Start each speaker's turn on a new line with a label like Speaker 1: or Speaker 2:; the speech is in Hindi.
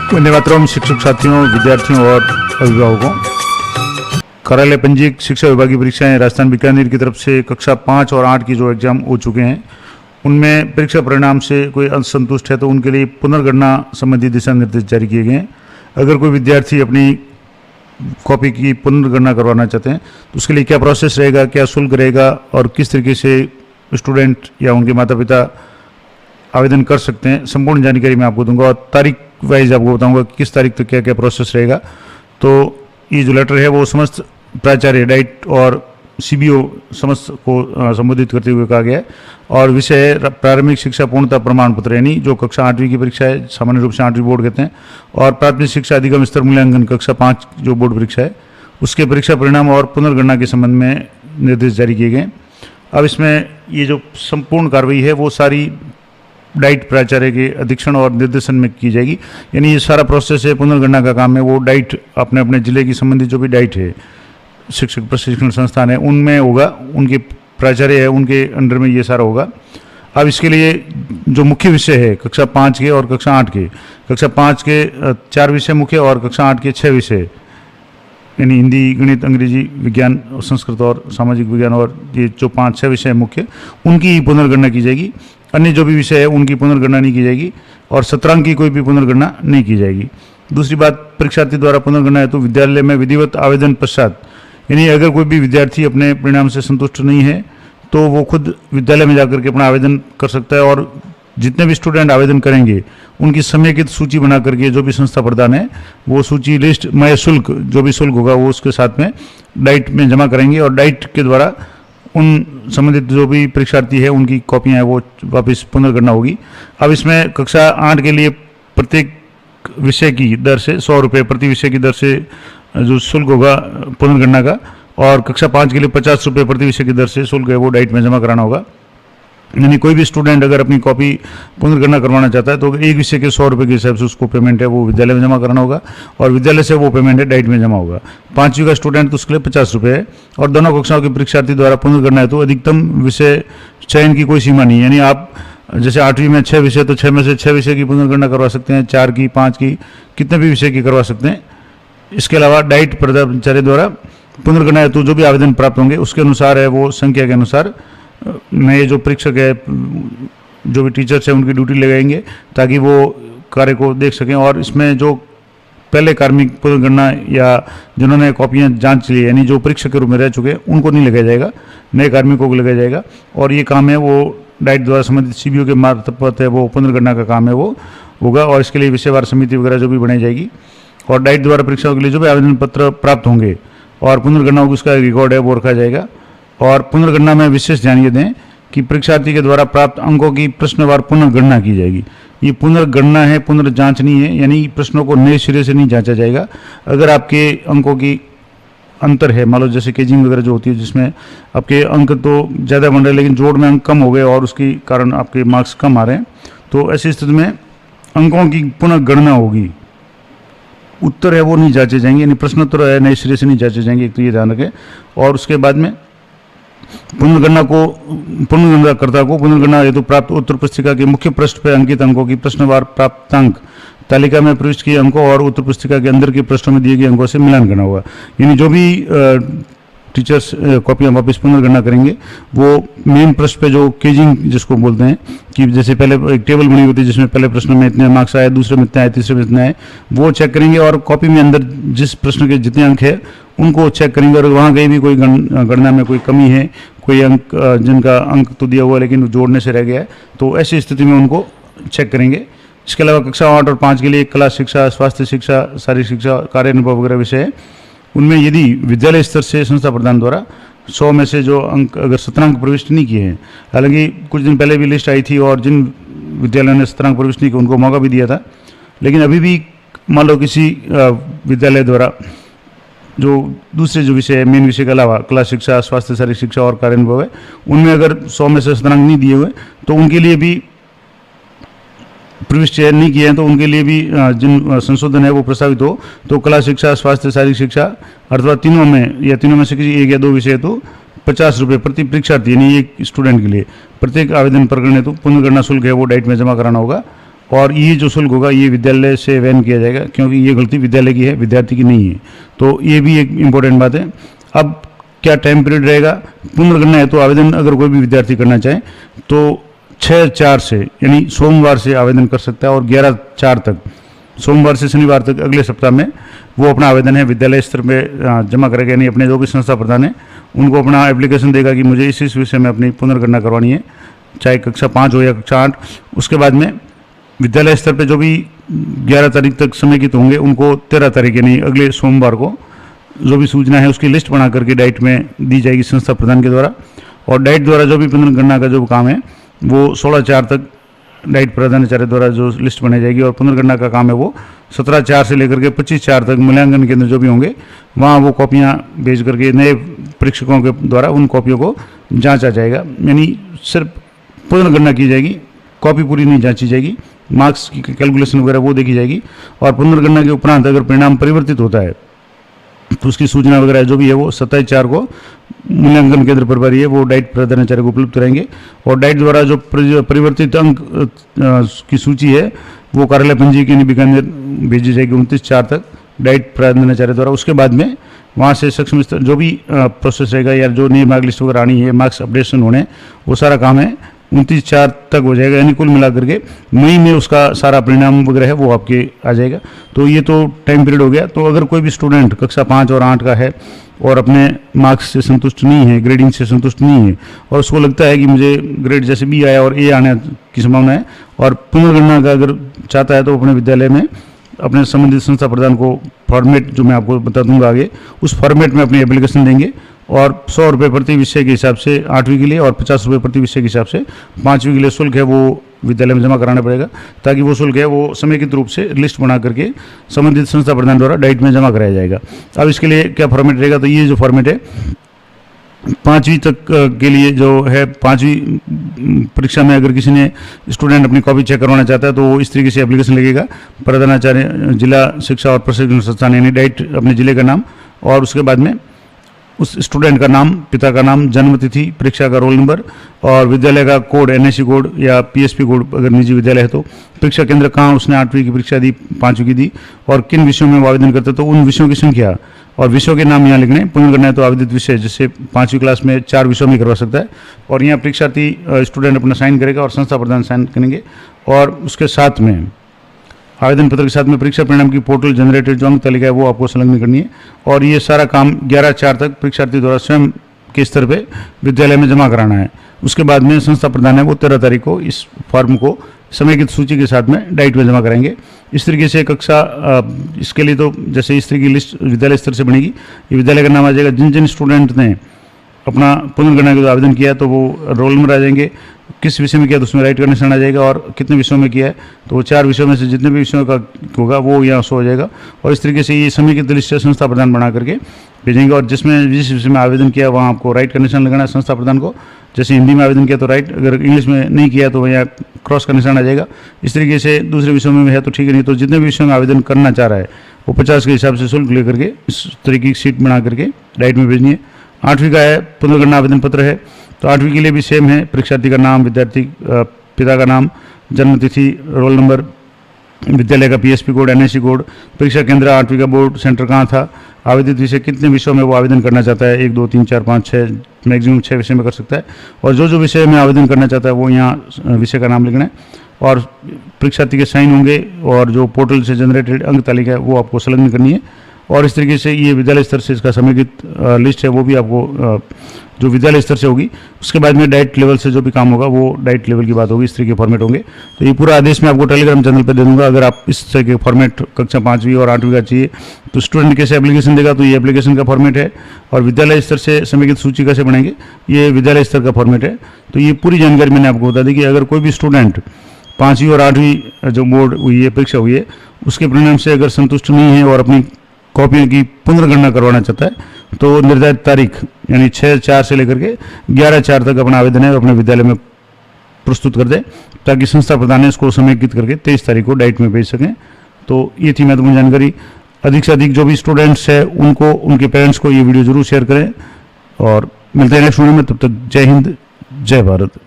Speaker 1: वंदे मातरम। शिक्षक साथियों, विद्यार्थियों और अभिभावकों, कार्यालय पंजीयक शिक्षा विभाग की परीक्षाएं राजस्थान बीकानेर की तरफ से कक्षा 5 और 8 की जो एग्जाम हो चुके हैं, उनमें परीक्षा परिणाम से कोई असंतुष्ट है तो उनके लिए पुनर्गणना संबंधी दिशा निर्देश जारी किए गए हैं। अगर कोई विद्यार्थी अपनी कॉपी की पुनर्गणना करवाना चाहते हैं तो उसके लिए क्या प्रोसेस रहेगा, क्या शुल्क रहेगा और किस तरीके से स्टूडेंट या उनके माता पिता आवेदन कर सकते हैं, संपूर्ण जानकारी मैं आपको दूंगा और तारीख वाइज आपको बताऊंगा कि किस तारीख तक क्या क्या प्रोसेस रहेगा। तो ये जो लेटर है वो समस्त प्राचार्य, डाइट और सीबीओ समस्त को संबोधित करते हुए कहा गया है और विषय है प्रारंभिक शिक्षा पूर्णता प्रमाण पत्र, यानी जो कक्षा 8वीं की परीक्षा है, सामान्य रूप से 8वीं बोर्ड कहते हैं, और प्राथमिक शिक्षा अधिगम स्तर मूल्यांकन कक्षा 5 जो बोर्ड परीक्षा है, उसके परीक्षा परिणाम और पुनर्गणना के संबंध में निर्देश जारी किए गए। अब इसमें ये जो संपूर्ण कार्रवाई है वो सारी डाइट प्राचार्य के अधीक्षण और निर्देशन में की जाएगी। यानी ये सारा प्रोसेस है, पुनर्गणना का काम है, वो डाइट अपने अपने जिले की संबंधित जो भी डाइट है, शिक्षक प्रशिक्षण संस्थान है, उनमें होगा, उनके प्राचार्य है, उनके अंडर में ये सारा होगा। अब इसके लिए जो मुख्य विषय है कक्षा 5 के और कक्षा 8 के, कक्षा 5 के 4 विषय मुख्य और कक्षा 8 के 6 विषय, यानी हिंदी, गणित, अंग्रेजी, विज्ञान, संस्कृत और सामाजिक विज्ञान, और ये जो 5-6 विषय मुख्य, उनकी पुनर्गणना की जाएगी। अन्य जो भी विषय है उनकी पुनर्गणना नहीं की जाएगी और सत्रांक की कोई भी पुनर्गणना नहीं की जाएगी। दूसरी बात, परीक्षार्थी द्वारा पुनर्गणना है तो विद्यालय में विधिवत आवेदन पश्चात, यानी अगर कोई भी विद्यार्थी अपने परिणाम से संतुष्ट नहीं है तो वो खुद विद्यालय में जाकर के अपना आवेदन कर सकता है और जितने भी स्टूडेंट आवेदन करेंगे उनकी समेकित सूची बना करके जो भी संस्था प्रदान है वो सूची लिस्ट मय शुल्क, जो भी शुल्क होगा वो उसके साथ में डाइट में जमा करेंगे और डाइट के द्वारा उन संबंधित जो भी परीक्षार्थी है उनकी कॉपियाँ हैं वो वापस पुनर्गणना होगी। अब इसमें कक्षा 8 के लिए प्रत्येक विषय की दर से 100 रुपये प्रति विषय की दर से जो शुल्क होगा पुनर्गणना का, और कक्षा 5 के लिए 50 रुपये प्रति विषय की दर से शुल्क है वो डाइट में जमा कराना होगा। यानी कोई भी स्टूडेंट अगर अपनी कॉपी पुनर्गणना करवाना चाहता है तो एक विषय के 100 रुपये के हिसाब से उसको पेमेंट है वो विद्यालय में जमा कराना होगा और विद्यालय से वो पेमेंट है डाइट में जमा होगा। 5वीं का स्टूडेंट तो उसके लिए 50 रुपये है और दोनों कक्षाओं के परीक्षार्थी द्वारा पुनर्गणना है तो अधिकतम विषय चयन की कोई सीमा नहीं है। यानी आप जैसे 8वीं में 6 विषय तो 6 में से 6 विषय की पुनर्गणना करवा सकते हैं, 4 की, 5 की, कितने भी विषय की करवा सकते हैं। इसके अलावा डाइट प्राचार्य द्वारा पुनर्गणना है तो जो भी आवेदन प्राप्त होंगे उसके अनुसार है वो संख्या के अनुसार नए जो परीक्षक है, जो भी टीचर्स हैं उनकी ड्यूटी लगाएंगे ताकि वो कार्य को देख सकें। और इसमें जो पहले कार्मिक पुनर्गणना या जिन्होंने कॉपियां जांच ली यानी जो परीक्षक के रूप में रह चुके हैं उनको नहीं लगाया जाएगा, नए कार्मिकों को लगाया जाएगा। और ये काम है वो डाइट द्वारा संबंधित सीबीओ के मार्फत है वो पुनर्गणना का काम है वो होगा और इसके लिए विषयवार समिति वगैरह जो भी बनाई जाएगी और डाइट द्वारा परीक्षाओं के लिए जो भी आवेदन पत्र प्राप्त होंगे और पुनर्गणना होगी उसका रिकॉर्ड है वो रखा जाएगा। और पुनर्गणना में विशेष ध्यान ये दें कि परीक्षार्थी के द्वारा प्राप्त अंकों की प्रश्नवार पुनर्गणना की जाएगी। ये पुनर्गणना है, पुनर्जांच नहीं है, यानी प्रश्नों को नए सिरे से नहीं जांचा जाएगा। अगर आपके अंकों की अंतर है, मान लो जैसे केजिंग वगैरह जो होती है जिसमें आपके अंक तो ज़्यादा बन रहे हैं लेकिन जोड़ में अंक कम हो गए और उसके कारण आपके मार्क्स कम आ रहे हैं, तो ऐसी स्थिति में अंकों की पुनर्गणना होगी, उत्तर है वो नहीं जांचे जाएंगे, यानी प्रश्नोत्तर है नए सिरे से नहीं जांचे जाएंगे, एक तो ये ध्यान रखें। और उसके बाद में पुनर्गणनाकर्ता को पुनर्गणना हेतु प्राप्त उत्तर पुस्तिका के मुख्य पृष्ठ पर अंकित अंकों की प्रश्नवार प्राप्तांक तालिका में प्रविष्ट किए अंकों और उत्तर पुस्तिका के अंदर के पृष्ठों में दिए गए अंकों से मिलान करना होगा। यानी जो भी टीचर्स कॉपियाँ वापस पुनर्गणना करेंगे वो मेन पृष्ठ पे जो केजिंग जिसको बोलते हैं कि जैसे पहले एक टेबल बनी होती है जिसमें पहले प्रश्न में इतने मार्क्स आए, दूसरे में इतने आए, तीसरे में इतने आए, वो चेक करेंगे और कॉपी में अंदर जिस प्रश्न के जितने अंक है उनको चेक करेंगे। और वहाँ कहीं भी कोई गणना में कोई कमी है, कोई अंक जिनका अंक तो दिया हुआ है लेकिन जोड़ने से रह गया है, तो ऐसी स्थिति में उनको चेक करेंगे। इसके अलावा कक्षा 8 और 5 के लिए कला शिक्षा, स्वास्थ्य शिक्षा, शारीरिक शिक्षा, कार्य अनुभव वगैरह विषय है, उनमें यदि विद्यालय स्तर से संस्था प्रदान द्वारा 100 में से जो अंक अगर सत्रांक प्रविष्ट नहीं किए हैं, हालांकि कुछ दिन पहले भी लिस्ट आई थी और जिन विद्यालयों ने सत्रांक प्रविष्ट नहीं किया उनको मौका भी दिया था, लेकिन अभी भी मान लो किसी विद्यालय द्वारा जो दूसरे जो विषय है मेन विषय के अलावा कला शिक्षा, स्वास्थ्य, शारीरिक शिक्षा और कार्य अनुभव है, उनमें अगर 100 में से सत्रांक नहीं दिए हुए तो उनके लिए भी प्रविष्ट चयन नहीं किए हैं तो उनके लिए भी जिन संशोधन है वो प्रस्तावित हो तो कला शिक्षा, स्वास्थ्य, शारीरिक शिक्षा अथवा तीनों में से किसी एक या दो विषय तो 50 रुपये प्रति परीक्षार्थी यानी एक स्टूडेंट के लिए प्रत्येक आवेदन प्रकरण हेतु पुनर्गणना शुल्क है वो डाइट में जमा कराना होगा। और ये जो शुल्क होगा ये विद्यालय से वहन किया जाएगा, क्योंकि ये गलती विद्यालय की है, विद्यार्थी की नहीं है। तो ये भी एक इम्पोर्टेंट बात है। अब क्या टाइम पीरियड रहेगा? पुनर्गणना है तो आवेदन अगर कोई भी विद्यार्थी करना चाहे तो 6/4 से यानी सोमवार से आवेदन कर सकता है, और 11/4 तक, सोमवार से शनिवार तक अगले सप्ताह में वो अपना आवेदन है विद्यालय स्तर पे जमा करेगा। यानी अपने जो भी संस्था प्रधान है उनको अपना एप्लीकेशन देगा कि मुझे इस विषय में अपनी पुनर्गणना करवानी है, चाहे कक्षा 5 हो या कक्षा 8। उसके बाद में विद्यालय स्तर पे जो भी 11 तारीख तक समेकित होंगे उनको 13 तारीख यानी अगले सोमवार को जो भी सूचना है उसकी लिस्ट बना करके डाइट में दी जाएगी संस्था प्रधान के द्वारा। और डाइट द्वारा जो भी पुनर्गणना का जो काम है वो 16/4 तक डाइट प्रधानाचार्य द्वारा जो लिस्ट बनाई जाएगी। और पुनर्गणना का काम है वो 17/4 से लेकर के 25/4 तक मूल्यांकन केंद्र जो भी होंगे वहाँ वो कॉपियाँ भेज करके नए परीक्षकों के द्वारा उन कॉपियों को जांचा जाएगा। यानी सिर्फ पुनर्गणना की जाएगी, कॉपी पूरी नहीं जांची जाएगी, मार्क्स की कैलकुलेशन वगैरह वो देखी जाएगी। और पुनर्गणना के उपरांत अगर परिणाम परिवर्तित होता है तो उसकी सूचना वगैरह जो भी है वो 27/4 को मूल्यांकन केंद्र प्रभारी है वो डाइट प्रधानाचार्य को उपलब्ध कराएंगे। और डाइट द्वारा जो परिवर्तित अंक की सूची है वो कार्यालय पंजीयक यानी बीकानेर भेजी जाएगी 29/4 तक डाइट प्रधानाचार्य द्वारा। उसके बाद में वहाँ से सक्षम स्तर जो भी प्रोसेस रहेगा या जो नई मार्क लिस्ट वगैरह आनी है, मार्क्स अपडेशन होने, वो सारा काम है 29/4 तक हो जाएगा। यानी कुल मिला करके मई में उसका सारा परिणाम वगैरह है वो आपके आ जाएगा। तो ये तो टाइम पीरियड हो गया। तो अगर कोई भी स्टूडेंट कक्षा 5 और 8 का है और अपने मार्क्स से संतुष्ट नहीं है, ग्रेडिंग से संतुष्ट नहीं है, और उसको लगता है कि मुझे ग्रेड जैसे बी आया और ए आने की संभावना है, और पुनर्गणना का अगर चाहता है तो अपने विद्यालय में अपने संबंधित संस्था प्रधान को फॉर्मेट जो मैं आपको बता दूंगा आगे, उस फॉर्मेट में अपनी एप्लीकेशन देंगे। और 100 रुपये प्रति विषय के हिसाब से 8वीं के लिए और 50 रुपये प्रति विषय के हिसाब से 5वीं के लिए शुल्क है वो विद्यालय में जमा कराना पड़ेगा, ताकि वो शुल्क है वो समेकित रूप से लिस्ट बना करके संबंधित संस्था प्रधान द्वारा डाइट में जमा कराया जाएगा। अब इसके लिए क्या फॉर्मेट रहेगा? तो ये जो फॉर्मेट है 5वीं तक के लिए जो है, 5वीं परीक्षा में अगर किसी ने स्टूडेंट अपनी कॉपी चेक करवाना चाहता है तो वो इस तरीके से एप्लीकेशन लगेगा। प्रधानाचार्य जिला शिक्षा और प्रशिक्षण संस्थान यानी डाइट अपने जिले का नाम, और उसके बाद में उस स्टूडेंट का नाम, पिता का नाम, जन्म तिथि, परीक्षा का रोल नंबर और विद्यालय का कोड, एनएससी कोड या पीएसपी कोड अगर निजी विद्यालय है तो, परीक्षा केंद्र कहाँ उसने 8वीं की परीक्षा दी, 5वीं की दी, और किन विषयों में वो आवेदन करते तो उन विषयों की संख्या और विषयों के नाम यहाँ लिखने। पुनर्गणना है तो आवेदित विषय, जैसे 5वीं क्लास में 4 विषयों में करवा सकता है, और यहाँ परीक्षार्थी स्टूडेंट अपना साइन करेगा और संस्था प्रधान साइन करेंगे। और उसके साथ में आवेदन पत्र के साथ में परीक्षा परिणाम की पोर्टल जनरेटेड जो अंक तालिका है वो आपको संलग्न करनी है। और ये सारा काम 11/4 तक परीक्षार्थी द्वारा स्वयं के स्तर पे विद्यालय में जमा कराना है। उसके बाद में संस्था प्रधान है वो 13 तारीख को इस फॉर्म को समेकित सूची के साथ में डाइट में जमा कराएंगे। इस तरीके से कक्षा इसके लिए तो जैसे इस तरह की लिस्ट विद्यालय स्तर से बनेगी, ये विद्यालय का नाम आ जाएगा। जिन जिन स्टूडेंट ने अपना पुनर्गणना के आवेदन किया है तो वो रोल नंबर आ जाएंगे, किस विषय में किया तो उसमें राइट का निशान आ जाएगा, और कितने विषयों में किया है तो वो 4 विषयों में से जितने भी विषयों का होगा वो यहाँ शो हो जाएगा। और इस तरीके से ये समेकित लिस्ट संस्था प्रधान बना करके भेजेंगे। और जिसमें जिस विषय में आवेदन किया वहाँ आपको राइट का निशान लगाना है संस्था प्रधान को। जैसे हिंदी में आवेदन किया तो राइट, अगर इंग्लिश में नहीं किया तो यहाँ क्रॉस का निशान आ जाएगा। इस तरीके से दूसरे विषयों में है तो ठीक है, नहीं तो जितने भी विषयों में आवेदन करना चाह रहा है वो 50 के हिसाब से शुल्क लेकर के इस तरीके की सीट बना करके डाइट में भेजनी है। 8वीं का है पुनर्गणना आवेदन पत्र है तो 8वीं के लिए भी सेम है, परीक्षार्थी का नाम, विद्यार्थी पिता का नाम, जन्म तिथि, रोल नंबर, विद्यालय का पीएसपी कोड, एनएससी कोड, परीक्षा केंद्र, 8वीं का बोर्ड सेंटर कहाँ था, आवेदित विषय कितने विषयों में वो आवेदन करना चाहता है, 1 2 3 4 5 6 मैक्सिमम 6 विषय में कर सकता है। और जो विषय में आवेदन करना चाहता है वो यहाँ विषय का नाम लिखना है, और परीक्षार्थी के साइन होंगे, और जो पोर्टल से जनरेटेड अंक तालिका है वो आपको संलग्न करनी है। और इस तरीके से ये विद्यालय स्तर से इसका समेकित लिस्ट है वो भी आपको जो विद्यालय स्तर से होगी। उसके बाद में डाइट लेवल से जो भी काम होगा वो डाइट लेवल की बात होगी। इस तरह के फॉर्मेट होंगे। तो ये पूरा आदेश मैं आपको टेलीग्राम चैनल पर दे दूंगा। अगर आप इस तरह के फॉर्मेट कक्षा 5वीं और 8वीं का चाहिए तो स्टूडेंट कैसे एप्लीकेशन देगा, तो ये एप्लीकेशन का फॉर्मेट है। और विद्यालय स्तर से समेकित सूची कैसे बनाएंगे, ये विद्यालय स्तर का फॉर्मेट है। तो ये पूरी जानकारी मैंने आपको बता दी कि अगर कोई भी स्टूडेंट 5वीं और 8वीं जो बोर्ड हुई है, परीक्षा हुई है, उसके परिणाम से अगर संतुष्ट नहीं है और अपनी कॉपियों की पुनर्गणना करवाना चाहता है तो निर्धारित तारीख यानी 6/4 से लेकर के 11/4 तक अपना आवेदन है अपने विद्यालय में प्रस्तुत कर दे, ताकि संस्था प्रधान ने इसको समेकित करके 23 तारीख को डाइट में भेज सकें। तो ये थी महत्वपूर्ण जानकारी। अधिक से अधिक जो भी स्टूडेंट्स हैं उनको, उनके पेरेंट्स को ये वीडियो जरूर शेयर करें, और मिलते हैं नेक्स्ट वीडियो में। तब तक जय हिंद, जय भारत।